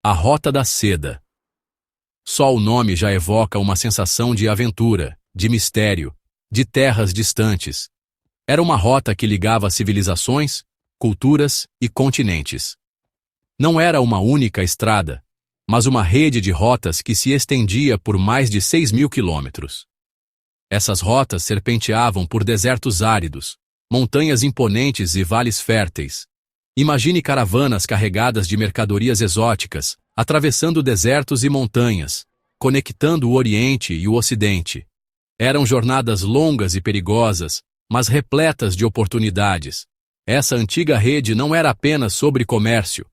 A Rota da Seda. Só o nome já evoca uma sensação de aventura, de mistério, de terras distantes. Era uma rota que ligava civilizações, culturas e continentes. Não era uma única estrada, mas uma rede de rotas que se estendia por mais de 6.000 quilômetros. Essas rotas serpenteavam por desertos áridos, montanhas imponentes e vales férteis. Imagine caravanas carregadas de mercadorias exóticas, atravessando desertos e montanhas, conectando o Oriente e o Ocidente. Eram jornadas longas e perigosas, mas repletas de oportunidades. Essa antiga rede não era apenas sobre comércio.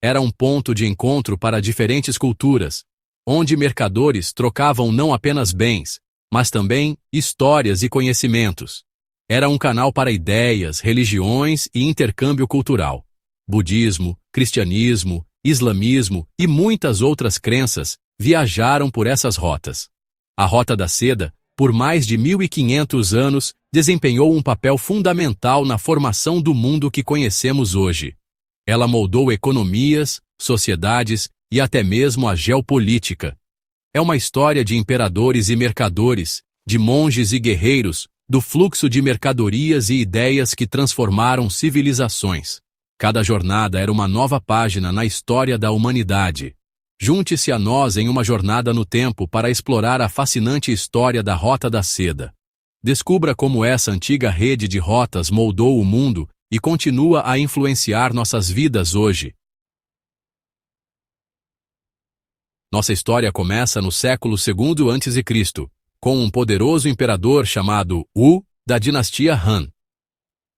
Era um ponto de encontro para diferentes culturas, onde mercadores trocavam não apenas bens, mas também histórias e conhecimentos. Era um canal para ideias, religiões e intercâmbio cultural. Budismo, cristianismo, islamismo e muitas outras crenças viajaram por essas rotas. A Rota da Seda, por mais de 1.500 anos, desempenhou um papel fundamental na formação do mundo que conhecemos hoje. Ela moldou economias, sociedades e até mesmo a geopolítica. É uma história de imperadores e mercadores, de monges e guerreiros, do fluxo de mercadorias e ideias que transformaram civilizações. Cada jornada era uma nova página na história da humanidade. Junte-se a nós em uma jornada no tempo para explorar a fascinante história da Rota da Seda. Descubra como essa antiga rede de rotas moldou o mundo e continua a influenciar nossas vidas hoje. Nossa história começa no século II a.C., com um poderoso imperador chamado Wu, da dinastia Han.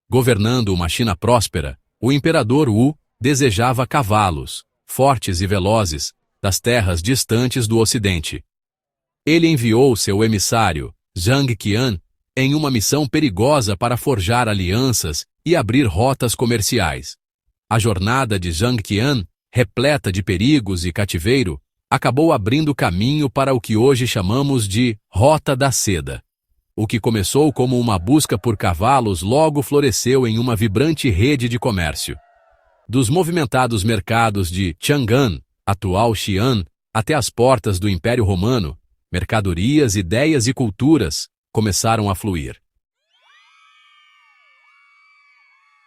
Governando uma China próspera, o imperador Wu desejava cavalos, fortes e velozes, das terras distantes do Ocidente. Ele enviou seu emissário, Zhang Qian, em uma missão perigosa para forjar alianças e abrir rotas comerciais. A jornada de Zhang Qian, repleta de perigos e cativeiro, acabou abrindo caminho para o que hoje chamamos de Rota da Seda. O que começou como uma busca por cavalos logo floresceu em uma vibrante rede de comércio. Dos movimentados mercados de Chang'an, atual Xi'an, até as portas do Império Romano, mercadorias, ideias e culturas começaram a fluir.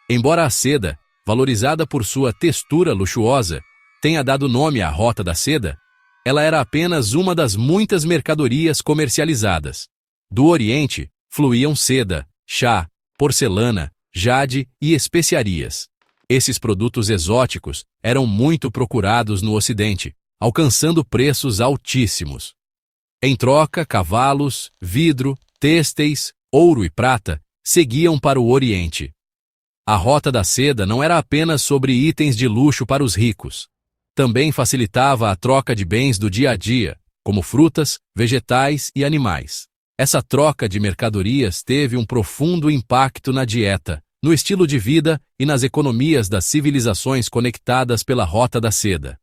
Embora a seda, valorizada por sua textura luxuosa, tenha dado nome à Rota da Seda, ela era apenas uma das muitas mercadorias comercializadas. Do Oriente, fluíam seda, chá, porcelana, jade e especiarias. Esses produtos exóticos eram muito procurados no Ocidente, alcançando preços altíssimos. Em troca, cavalos, vidro, têxteis, ouro e prata seguiam para o Oriente. A Rota da Seda não era apenas sobre itens de luxo para os ricos. Também facilitava a troca de bens do dia a dia, como frutas, vegetais e animais. Essa troca de mercadorias teve um profundo impacto na dieta, no estilo de vida e nas economias das civilizações conectadas pela Rota da Seda.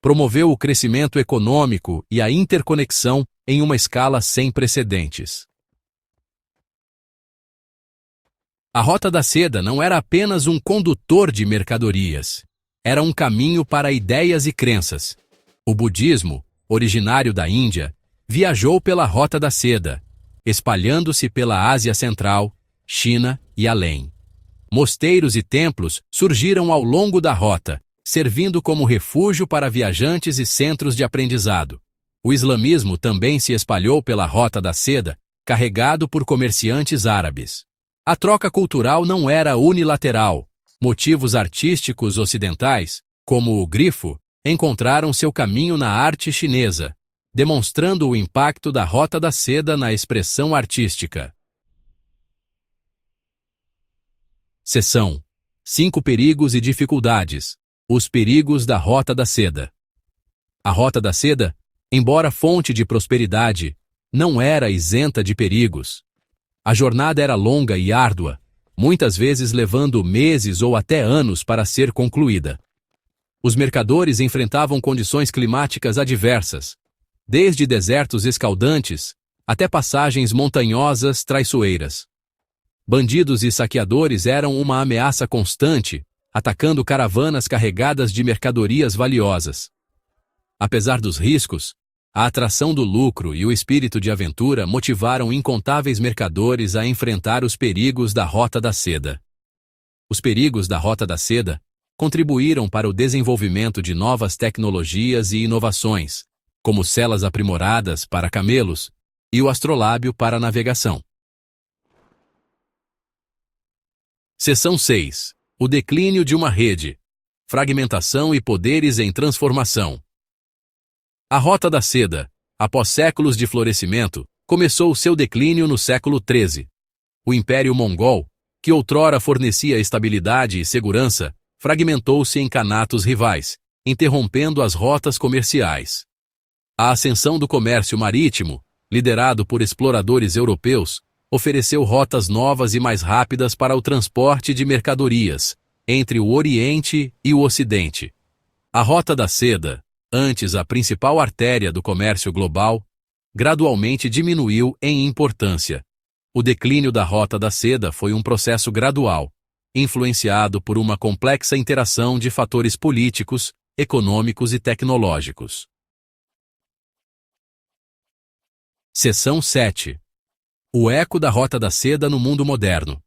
Promoveu o crescimento econômico e a interconexão em uma escala sem precedentes. A Rota da Seda não era apenas um condutor de mercadorias. Era um caminho para ideias e crenças. O budismo, originário da Índia, viajou pela Rota da Seda, espalhando-se pela Ásia Central, China e além. Mosteiros e templos surgiram ao longo da rota, servindo como refúgio para viajantes e centros de aprendizado. O islamismo também se espalhou pela Rota da Seda, carregado por comerciantes árabes. A troca cultural não era unilateral. Motivos artísticos ocidentais, como o grifo, encontraram seu caminho na arte chinesa, demonstrando o impacto da Rota da Seda na expressão artística. Seção 5 Perigos e dificuldades. Os perigos da Rota da Seda. A Rota da Seda, embora fonte de prosperidade, não era isenta de perigos. A jornada era longa e árdua, muitas vezes levando meses ou até anos para ser concluída. Os mercadores enfrentavam condições climáticas adversas, desde desertos escaldantes até passagens montanhosas traiçoeiras. Bandidos e saqueadores eram uma ameaça constante, atacando caravanas carregadas de mercadorias valiosas. Apesar dos riscos, a atração do lucro e o espírito de aventura motivaram incontáveis mercadores a enfrentar os perigos da Rota da Seda. Os perigos da Rota da Seda contribuíram para o desenvolvimento de novas tecnologias e inovações, como celas aprimoradas para camelos e o astrolábio para navegação. Seção 6. O declínio de uma rede. Fragmentação e poderes em transformação. A Rota da Seda, após séculos de florescimento, começou seu declínio no século XIII. O Império Mongol, que outrora fornecia estabilidade e segurança, fragmentou-se em kanatos rivais, interrompendo as rotas comerciais. A ascensão do comércio marítimo, liderado por exploradores europeus, ofereceu rotas novas e mais rápidas para o transporte de mercadorias entre o Oriente e o Ocidente. A Rota da Seda, antes a principal artéria do comércio global, gradualmente diminuiu em importância. O declínio da Rota da Seda foi um processo gradual, influenciado por uma complexa interação de fatores políticos, econômicos e tecnológicos. Seção 7. O eco da Rota da Seda no mundo moderno.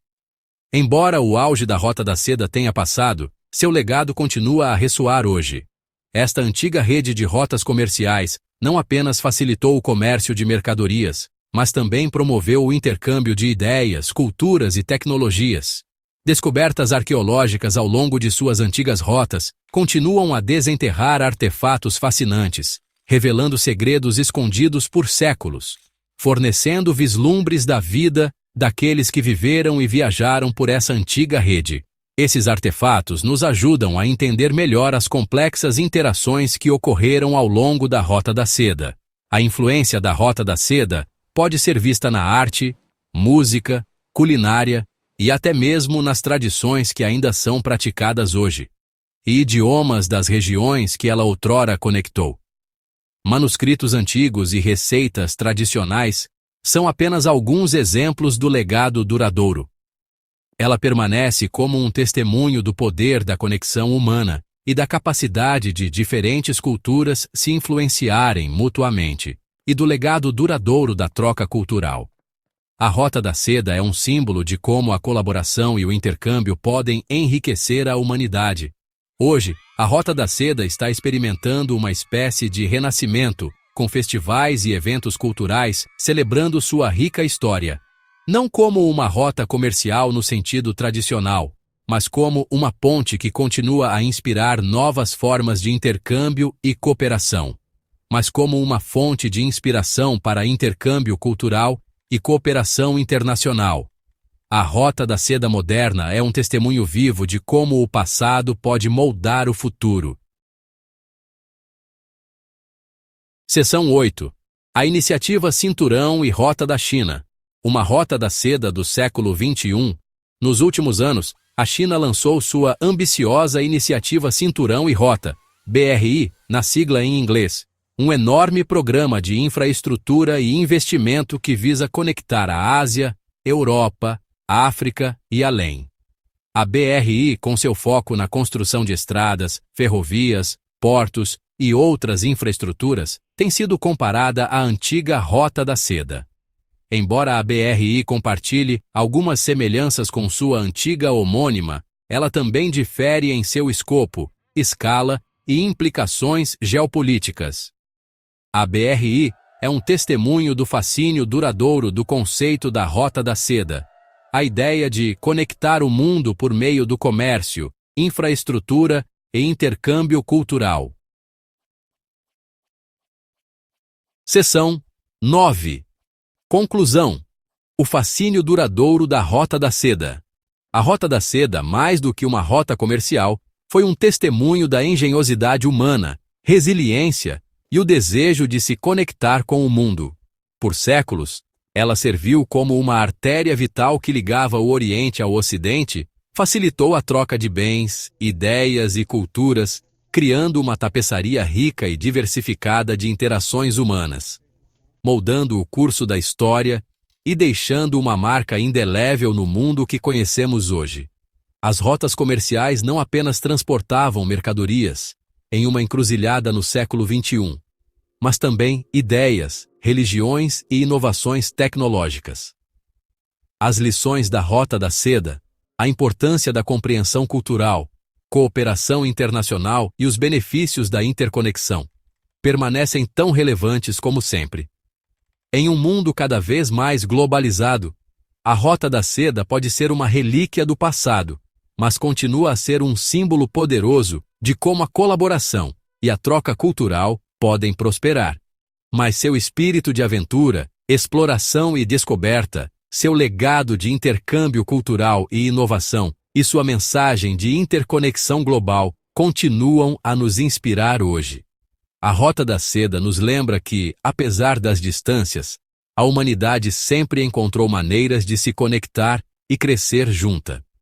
Embora o auge da Rota da Seda tenha passado, seu legado continua a ressoar hoje. Esta antiga rede de rotas comerciais não apenas facilitou o comércio de mercadorias, mas também promoveu o intercâmbio de ideias, culturas e tecnologias. Descobertas arqueológicas ao longo de suas antigas rotas continuam a desenterrar artefatos fascinantes, revelando segredos escondidos por séculos, fornecendo vislumbres da vida daqueles que viveram e viajaram por essa antiga rede. Esses artefatos nos ajudam a entender melhor as complexas interações que ocorreram ao longo da Rota da Seda. A influência da Rota da Seda pode ser vista na arte, música, culinária e até mesmo nas tradições que ainda são praticadas hoje, e idiomas das regiões que ela outrora conectou. Manuscritos antigos e receitas tradicionais são apenas alguns exemplos do legado duradouro. Ela permanece como um testemunho do poder da conexão humana e da capacidade de diferentes culturas se influenciarem mutuamente, e do legado duradouro da troca cultural. A Rota da Seda é um símbolo de como a colaboração e o intercâmbio podem enriquecer a humanidade. Hoje, a Rota da Seda está experimentando uma espécie de renascimento, com festivais e eventos culturais celebrando sua rica história. Não como uma rota comercial no sentido tradicional, mas como uma ponte que continua a inspirar novas formas de intercâmbio e cooperação, mas como uma fonte de inspiração para intercâmbio cultural e cooperação internacional. A Rota da Seda moderna é um testemunho vivo de como o passado pode moldar o futuro. Seção 8. A iniciativa Cinturão e Rota da China. Uma Rota da Seda do século XXI. Nos últimos anos, a China lançou sua ambiciosa iniciativa Cinturão e Rota, BRI, na sigla em inglês, um enorme programa de infraestrutura e investimento que visa conectar a Ásia, Europa, África e além. A BRI, com seu foco na construção de estradas, ferrovias, portos e outras infraestruturas, tem sido comparada à antiga Rota da Seda. Embora a BRI compartilhe algumas semelhanças com sua antiga homônima, ela também difere em seu escopo, escala e implicações geopolíticas. A BRI é um testemunho do fascínio duradouro do conceito da Rota da Seda, a ideia de conectar o mundo por meio do comércio, infraestrutura e intercâmbio cultural. Seção 9. Conclusão. O fascínio duradouro da Rota da Seda. A Rota da Seda, mais do que uma rota comercial, foi um testemunho da engenhosidade humana, resiliência e o desejo de se conectar com o mundo. Por séculos, ela serviu como uma artéria vital que ligava o Oriente ao Ocidente, facilitou a troca de bens, ideias e culturas, criando uma tapeçaria rica e diversificada de interações humanas, moldando o curso da história e deixando uma marca indelével no mundo que conhecemos hoje. As rotas comerciais não apenas transportavam mercadorias, em uma encruzilhada no século XXI, mas também ideias, religiões e inovações tecnológicas. As lições da Rota da Seda, a importância da compreensão cultural, cooperação internacional e os benefícios da interconexão permanecem tão relevantes como sempre. Em um mundo cada vez mais globalizado, a Rota da Seda pode ser uma relíquia do passado, mas continua a ser um símbolo poderoso de como a colaboração e a troca cultural podem prosperar. Mas seu espírito de aventura, exploração e descoberta, seu legado de intercâmbio cultural e inovação, e sua mensagem de interconexão global continuam a nos inspirar hoje. A Rota da Seda nos lembra que, apesar das distâncias, a humanidade sempre encontrou maneiras de se conectar e crescer junta.